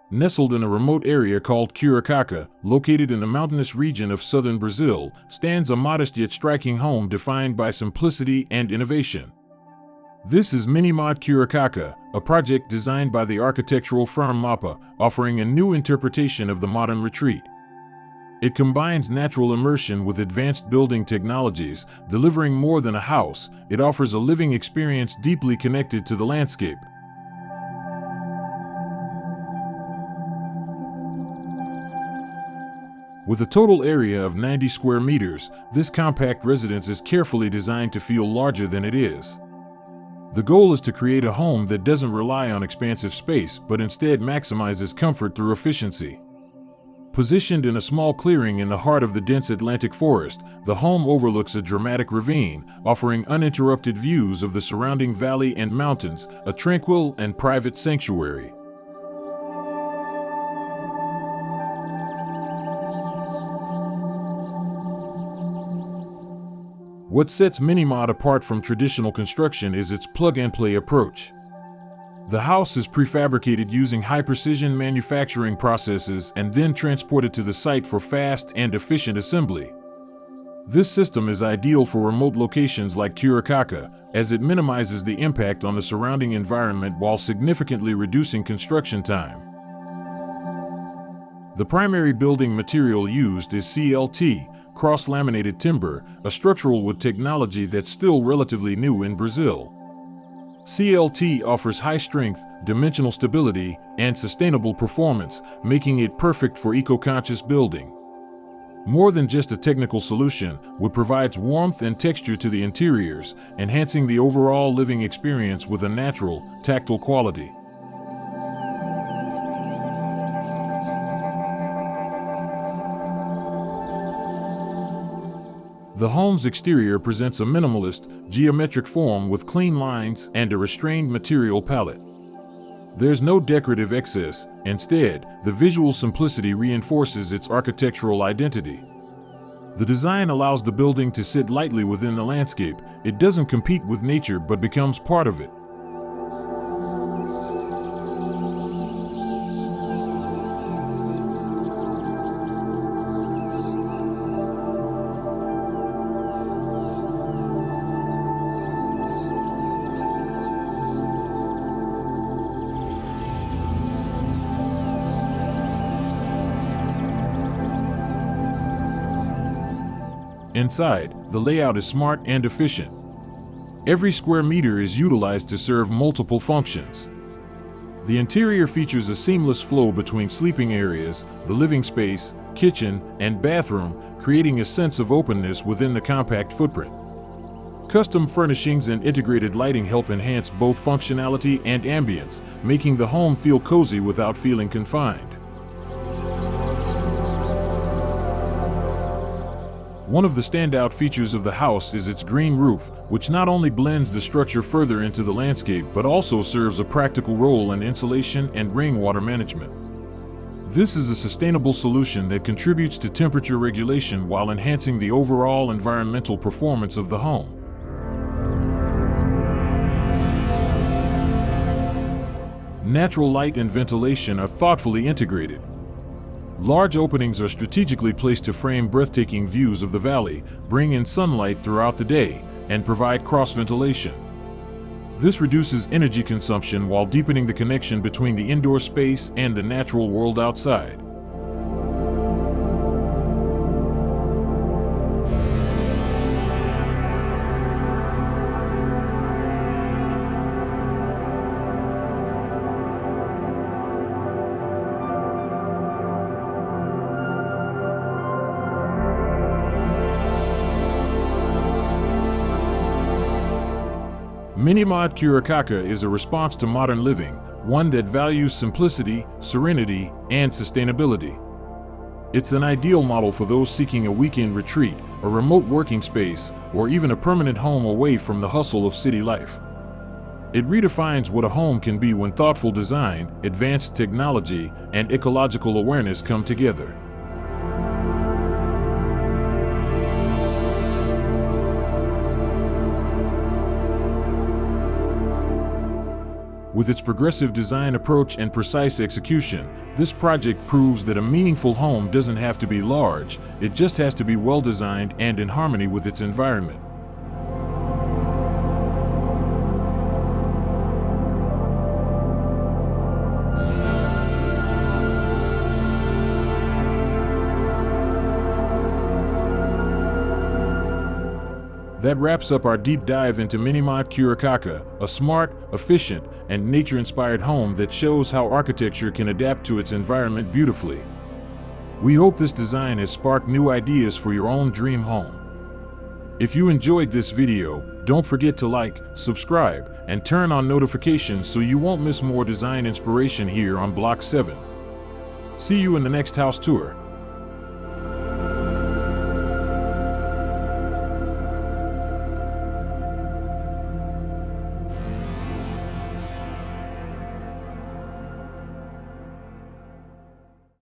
Nestled in a remote area called Curucaca, located in the mountainous region of southern Brazil, stands a modest yet striking home defined by simplicity and innovation. This is Minimod Curucaca, a project designed by the architectural firm MAPA, offering a new interpretation of the modern retreat. It combines natural immersion with advanced building technologies, delivering more than a house. It offers a living experience deeply connected to the landscape. With a total area of 90 square meters, this compact residence is carefully designed to feel larger than it is. The goal is to create a home that doesn't rely on expansive space, but instead maximizes comfort through efficiency. Positioned in a small clearing in the heart of the dense Atlantic forest, the home overlooks a dramatic ravine, offering uninterrupted views of the surrounding valley and mountains, a tranquil and private sanctuary. What sets Minimod apart from traditional construction is its plug-and-play approach. The house is prefabricated using high-precision manufacturing processes and then transported to the site for fast and efficient assembly. This system is ideal for remote locations like Curucaca, as it minimizes the impact on the surrounding environment while significantly reducing construction time. The primary building material used is CLT, Cross-Laminated Timber, a structural wood technology that's still relatively new in Brazil. CLT offers high strength, dimensional stability, and sustainable performance, making it perfect for eco-conscious building. More than just a technical solution, wood provides warmth and texture to the interiors, enhancing the overall living experience with a natural, tactile quality. The home's exterior presents a minimalist, geometric form with clean lines and a restrained material palette. There's no decorative excess. Instead, the visual simplicity reinforces its architectural identity. The design allows the building to sit lightly within the landscape. It doesn't compete with nature but becomes part of it. Inside, the layout is smart and efficient. Every square meter is utilized to serve multiple functions. The interior features a seamless flow between sleeping areas, the living space, kitchen, and bathroom, creating a sense of openness within the compact footprint. Custom furnishings and integrated lighting help enhance both functionality and ambience, making the home feel cozy without feeling confined. One of the standout features of the house is its green roof, which not only blends the structure further into the landscape but also serves a practical role in insulation and rainwater management. This is a sustainable solution that contributes to temperature regulation while enhancing the overall environmental performance of the home. Natural light and ventilation are thoughtfully integrated. Large openings are strategically placed to frame breathtaking views of the valley, bring in sunlight throughout the day, and provide cross-ventilation. This reduces energy consumption while deepening the connection between the indoor space and the natural world outside. Minimod Curucaca is a response to modern living, one that values simplicity, serenity, and sustainability. It's an ideal model for those seeking a weekend retreat, a remote working space, or even a permanent home away from the hustle of city life. It redefines what a home can be when thoughtful design, advanced technology, and ecological awareness come together. With its progressive design approach and precise execution, this project proves that a meaningful home doesn't have to be large, it just has to be well designed and in harmony with its environment. That wraps up our deep dive into Minimod Curucaca, a smart, efficient, and nature-inspired home that shows how architecture can adapt to its environment beautifully. We hope this design has sparked new ideas for your own dream home. If you enjoyed this video, don't forget to like, subscribe, and turn on notifications so you won't miss more design inspiration here on Block 7. See you in the next house tour.